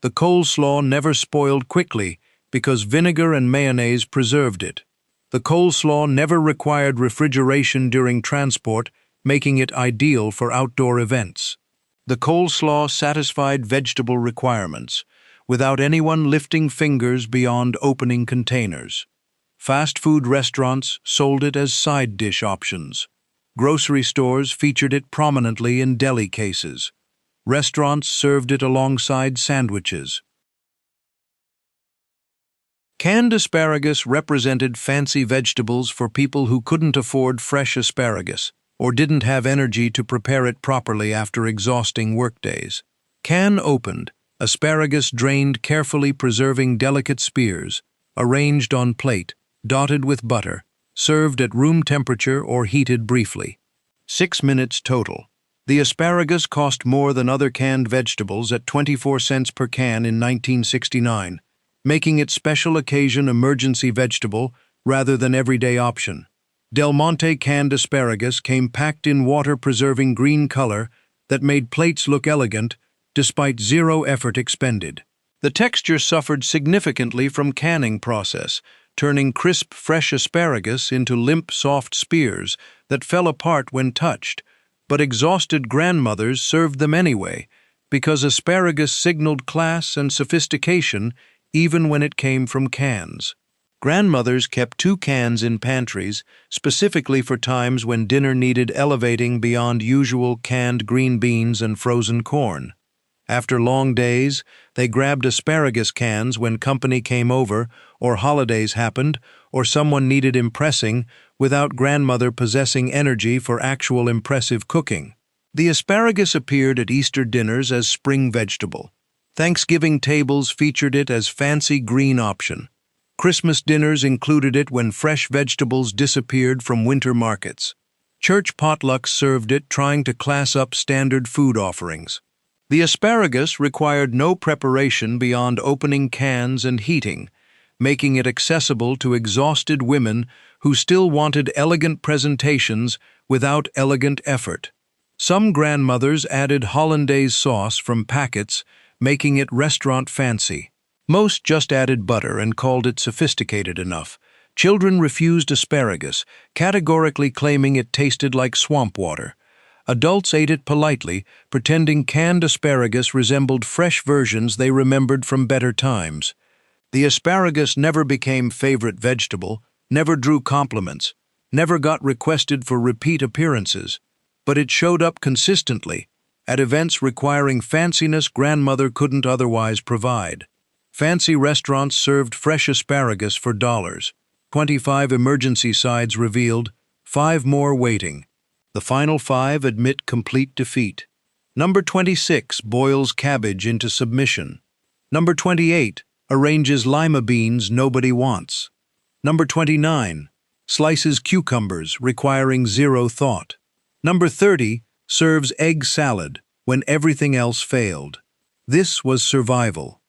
The coleslaw never spoiled quickly because vinegar and mayonnaise preserved it. The coleslaw never required refrigeration during transport, making it ideal for outdoor events. The coleslaw satisfied vegetable requirements, without anyone lifting fingers beyond opening containers. Fast food restaurants sold it as side dish options. Grocery stores featured it prominently in deli cases. Restaurants served it alongside sandwiches. Canned asparagus represented fancy vegetables for people who couldn't afford fresh asparagus or didn't have energy to prepare it properly after exhausting workdays. Can opened, asparagus drained, carefully preserving delicate spears, arranged on plate, dotted with butter, served at room temperature or heated briefly. 6 minutes total. The asparagus cost more than other canned vegetables at 24 cents per can in 1969, making it special occasion emergency vegetable rather than everyday option. Del Monte canned asparagus came packed in water-preserving green color that made plates look elegant despite zero effort expended. The texture suffered significantly from canning process, turning crisp, fresh asparagus into limp, soft spears that fell apart when touched, but exhausted grandmothers served them anyway because asparagus signaled class and sophistication even when it came from cans. Grandmothers kept 2 cans in pantries, specifically for times when dinner needed elevating beyond usual canned green beans and frozen corn. After long days, they grabbed asparagus cans when company came over, or holidays happened, or someone needed impressing, without grandmother possessing energy for actual impressive cooking. The asparagus appeared at Easter dinners as spring vegetable. Thanksgiving tables featured it as fancy green option. Christmas dinners included it when fresh vegetables disappeared from winter markets. Church potlucks served it, trying to class up standard food offerings. The asparagus required no preparation beyond opening cans and heating, making it accessible to exhausted women who still wanted elegant presentations without elegant effort. Some grandmothers added hollandaise sauce from packets, making it restaurant fancy. Most just added butter and called it sophisticated enough. Children refused asparagus, categorically claiming it tasted like swamp water. Adults ate it politely, pretending canned asparagus resembled fresh versions they remembered from better times. The asparagus never became favorite vegetable, never drew compliments, never got requested for repeat appearances, but it showed up consistently at events requiring fanciness grandmother couldn't otherwise provide. Fancy restaurants served fresh asparagus for dollars. 25 emergency sides revealed, 5 more waiting. The final 5 admit complete defeat. Number 26 boils cabbage into submission. Number 28 arranges lima beans nobody wants. Number 29 slices cucumbers requiring zero thought. Number 30 serves egg salad when everything else failed. This was survival.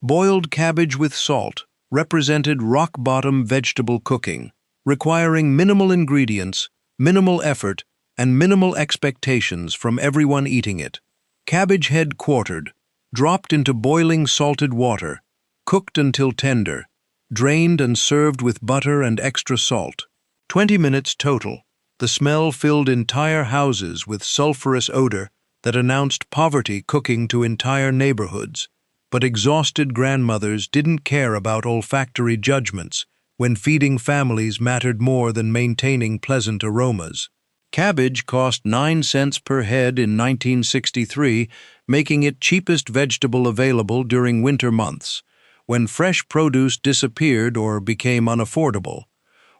Boiled cabbage with salt represented rock-bottom vegetable cooking, requiring minimal ingredients, minimal effort, and minimal expectations from everyone eating it. Cabbage head quartered, dropped into boiling salted water, cooked until tender, drained and served with butter and extra salt. 20 minutes total. The smell filled entire houses with sulfurous odor that announced poverty cooking to entire neighborhoods. But exhausted grandmothers didn't care about olfactory judgments when feeding families mattered more than maintaining pleasant aromas. Cabbage cost 9 cents per head in 1963, making it cheapest vegetable available during winter months, when fresh produce disappeared or became unaffordable.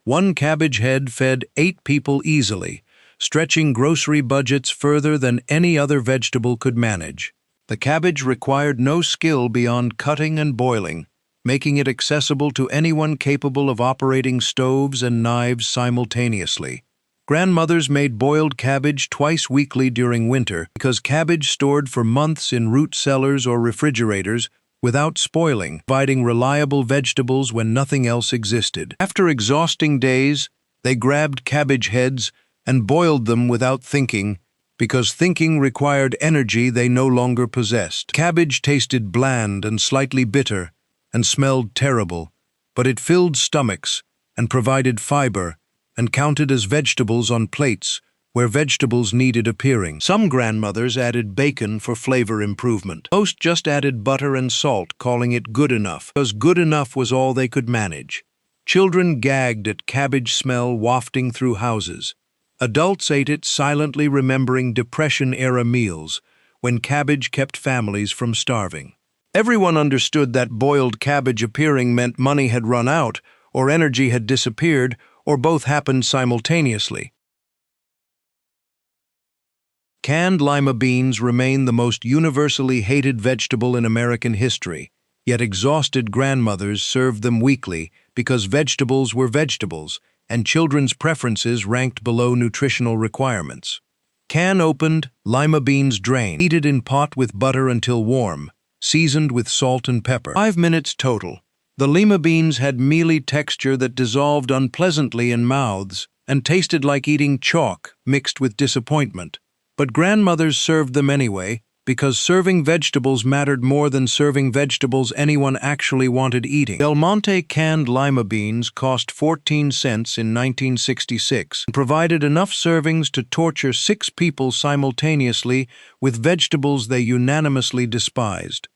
One cabbage head fed 8 people easily, stretching grocery budgets further than any other vegetable could manage. The cabbage required no skill beyond cutting and boiling, making it accessible to anyone capable of operating stoves and knives simultaneously. Grandmothers made boiled cabbage twice weekly during winter because cabbage stored for months in root cellars or refrigerators without spoiling, providing reliable vegetables when nothing else existed. After exhausting days, they grabbed cabbage heads and boiled them without thinking, because thinking required energy they no longer possessed. Cabbage tasted bland and slightly bitter and smelled terrible, but it filled stomachs and provided fiber and counted as vegetables on plates where vegetables needed appearing. Some grandmothers added bacon for flavor improvement. Most just added butter and salt, calling it good enough, because good enough was all they could manage. Children gagged at cabbage smell wafting through houses. Adults ate it silently, remembering Depression-era meals when cabbage kept families from starving. Everyone understood that boiled cabbage appearing meant money had run out, or energy had disappeared, or both happened simultaneously. Canned lima beans remain the most universally hated vegetable in American history, yet exhausted grandmothers served them weekly because vegetables were vegetables, and children's preferences ranked below nutritional requirements. Can opened, lima beans drained, heated in pot with butter until warm, seasoned with salt and pepper. 5 minutes total. The lima beans had mealy texture that dissolved unpleasantly in mouths and tasted like eating chalk mixed with disappointment. But grandmothers served them anyway, because serving vegetables mattered more than serving vegetables anyone actually wanted eating. Del Monte canned lima beans cost 14 cents in 1966 and provided enough servings to torture 6 people simultaneously with vegetables they unanimously despised.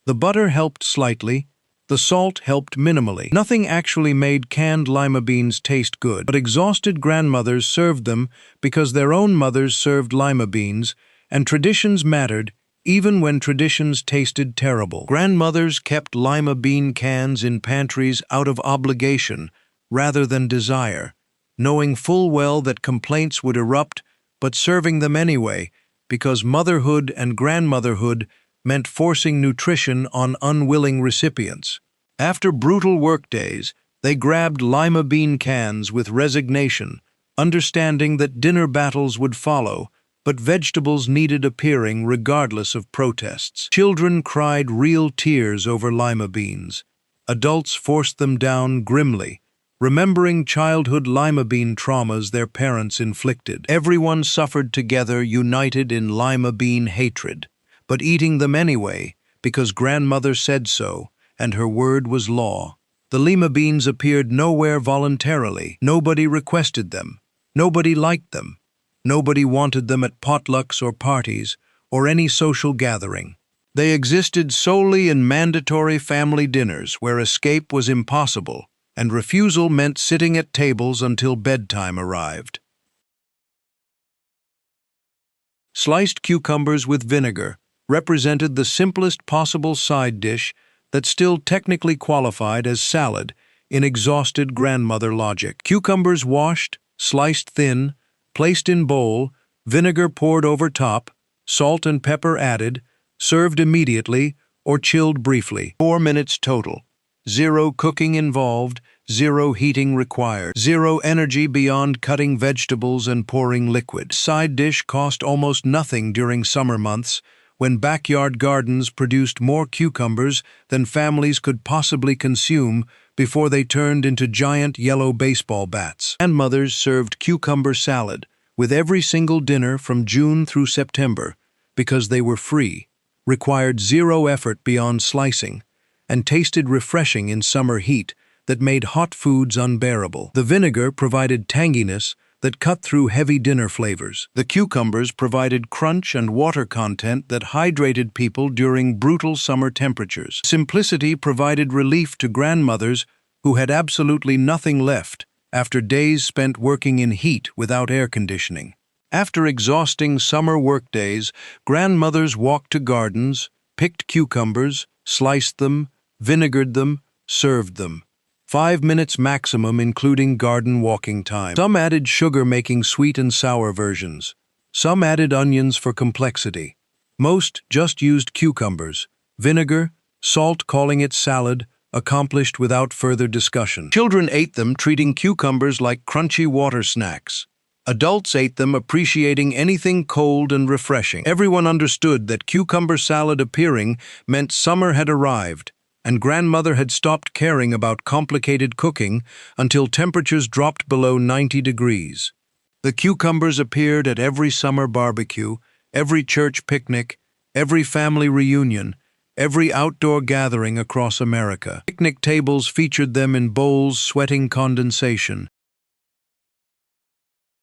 The butter helped slightly, the salt helped minimally. Nothing actually made canned lima beans taste good, but exhausted grandmothers served them because their own mothers served lima beans, and traditions mattered even when traditions tasted terrible. Grandmothers kept lima bean cans in pantries out of obligation rather than desire, knowing full well that complaints would erupt, but serving them anyway because motherhood and grandmotherhood meant forcing nutrition on unwilling recipients. After brutal workdays, they grabbed lima bean cans with resignation, understanding that dinner battles would follow, but vegetables needed appearing regardless of protests. Children cried real tears over lima beans. Adults forced them down grimly, remembering childhood lima bean traumas their parents inflicted. Everyone suffered together, united in lima bean hatred, but eating them anyway because grandmother said so, and her word was law. The lima beans appeared nowhere voluntarily. Nobody requested them. Nobody liked them. Nobody wanted them at potlucks or parties, or any social gathering. They existed solely in mandatory family dinners where escape was impossible, and refusal meant sitting at tables until bedtime arrived. Sliced cucumbers with vinegar represented the simplest possible side dish that still technically qualified as salad in exhausted grandmother logic. Cucumbers washed, sliced thin, placed in bowl, vinegar poured over top, salt and pepper added, served immediately or chilled briefly. 4 minutes total. 0 cooking involved, 0 heating required, 0 energy beyond cutting vegetables and pouring liquid. Side dish cost almost nothing during summer months, when backyard gardens produced more cucumbers than families could possibly consume before they turned into giant yellow baseball bats. Grandmothers served cucumber salad with every single dinner from June through September because they were free, required 0 effort beyond slicing, and tasted refreshing in summer heat that made hot foods unbearable. The vinegar provided tanginess that cut through heavy dinner flavors. The cucumbers provided crunch and water content that hydrated people during brutal summer temperatures. Simplicity provided relief to grandmothers who had absolutely nothing left after days spent working in heat without air conditioning. After exhausting summer workdays, grandmothers walked to gardens, picked cucumbers, sliced them, vinegared them, served them. 5 minutes maximum, including garden walking time. Some added sugar, making sweet and sour versions. Some added onions for complexity. Most just used cucumbers, vinegar, salt, calling it salad, accomplished without further discussion. Children ate them, treating cucumbers like crunchy water snacks. Adults ate them, appreciating anything cold and refreshing. Everyone understood that cucumber salad appearing meant summer had arrived, and grandmother had stopped caring about complicated cooking until temperatures dropped below 90 degrees. The cucumbers appeared at every summer barbecue, every church picnic, every family reunion, every outdoor gathering across America. Picnic tables featured them in bowls sweating condensation.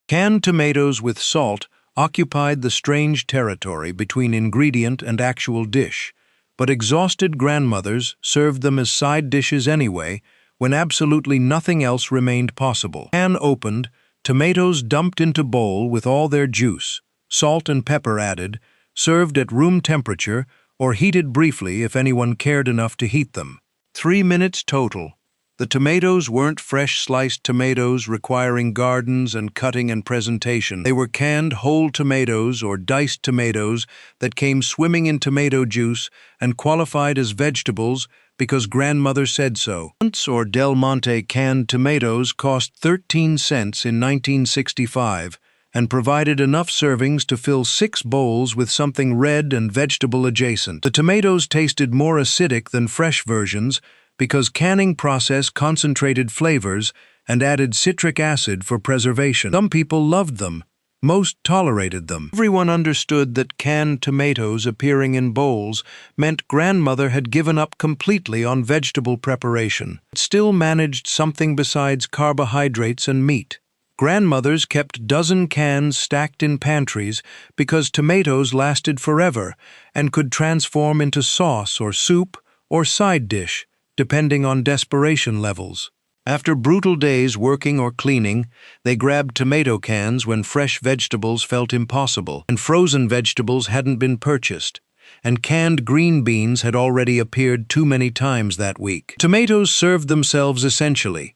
Canned tomatoes with salt occupied the strange territory between ingredient and actual dish, but exhausted grandmothers served them as side dishes anyway, when absolutely nothing else remained possible. Can opened, tomatoes dumped into bowl with all their juice, salt and pepper added, served at room temperature, or heated briefly if anyone cared enough to heat them. 3 minutes total. The tomatoes weren't fresh sliced tomatoes requiring gardens and cutting and presentation. They were canned whole tomatoes or diced tomatoes that came swimming in tomato juice and qualified as vegetables because grandmother said so. Hunt's or Del Monte canned tomatoes cost 13 cents in 1965 and provided enough servings to fill 6 bowls with something red and vegetable adjacent. The tomatoes tasted more acidic than fresh versions because canning process concentrated flavors and added citric acid for preservation. Some people loved them. Most tolerated them. Everyone understood that canned tomatoes appearing in bowls meant grandmother had given up completely on vegetable preparation, but still managed something besides carbohydrates and meat. Grandmothers kept dozen cans stacked in pantries because tomatoes lasted forever and could transform into sauce or soup or side dish, depending on desperation levels. After brutal days working or cleaning, they grabbed tomato cans when fresh vegetables felt impossible, and frozen vegetables hadn't been purchased, and canned green beans had already appeared too many times that week. Tomatoes served themselves essentially.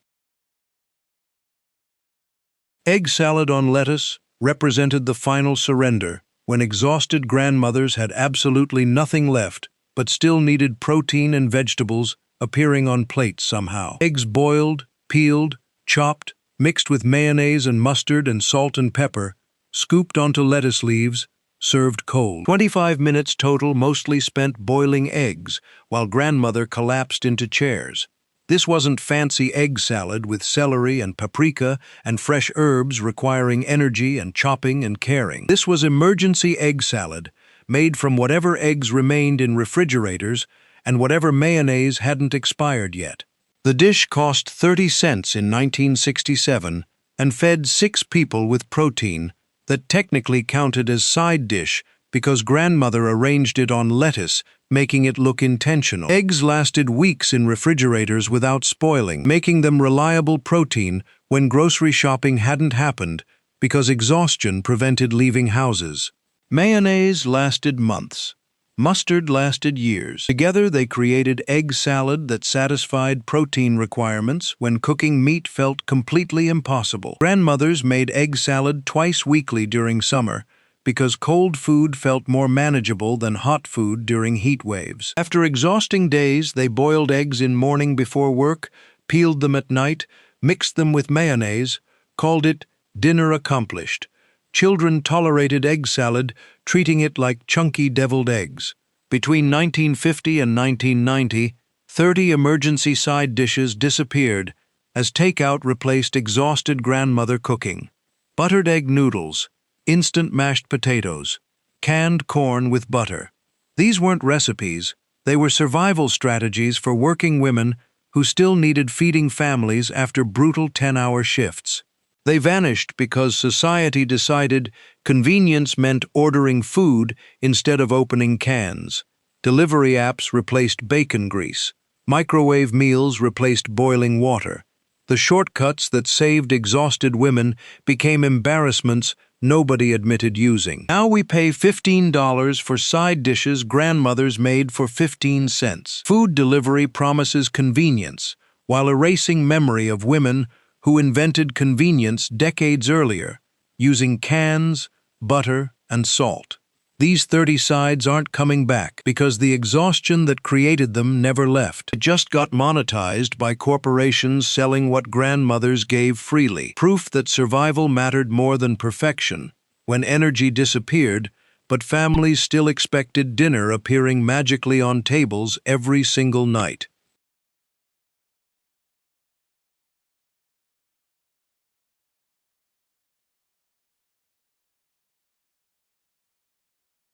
Egg salad on lettuce represented the final surrender, when exhausted grandmothers had absolutely nothing left, but still needed protein and vegetables appearing on plates somehow. Eggs boiled, peeled, chopped, mixed with mayonnaise and mustard and salt and pepper, scooped onto lettuce leaves, served cold. 25 minutes total, mostly spent boiling eggs, while grandmother collapsed into chairs. This wasn't fancy egg salad with celery and paprika and fresh herbs requiring energy and chopping and caring. This was emergency egg salad, made from whatever eggs remained in refrigerators and whatever mayonnaise hadn't expired yet. The dish cost 30 cents in 1967 and fed 6 people with protein that technically counted as side dish because grandmother arranged it on lettuce, making it look intentional. Eggs lasted weeks in refrigerators without spoiling, making them reliable protein when grocery shopping hadn't happened because exhaustion prevented leaving houses. Mayonnaise lasted months. Mustard lasted years. Together they created egg salad that satisfied protein requirements when cooking meat felt completely impossible. Grandmothers made egg salad twice weekly during summer because cold food felt more manageable than hot food during heat waves. After exhausting days, they boiled eggs in morning before work, peeled them at night, mixed them with mayonnaise, called it dinner accomplished. Children tolerated egg salad, treating it like chunky deviled eggs. Between 1950 and 1990, 30 emergency side dishes disappeared as takeout replaced exhausted grandmother cooking. Buttered egg noodles, instant mashed potatoes, canned corn with butter. These weren't recipes, they were survival strategies for working women who still needed feeding families after brutal 10-hour shifts. They vanished because society decided convenience meant ordering food instead of opening cans. Delivery apps replaced bacon grease. Microwave meals replaced boiling water. The shortcuts that saved exhausted women became embarrassments nobody admitted using. Now we pay $15 for side dishes grandmothers made for 15 cents. Food delivery promises convenience, while erasing memory of women who invented convenience decades earlier, using cans, butter, and salt. These 30 sides aren't coming back because the exhaustion that created them never left. It just got monetized by corporations selling what grandmothers gave freely. Proof that survival mattered more than perfection. When energy disappeared, but families still expected dinner appearing magically on tables every single night.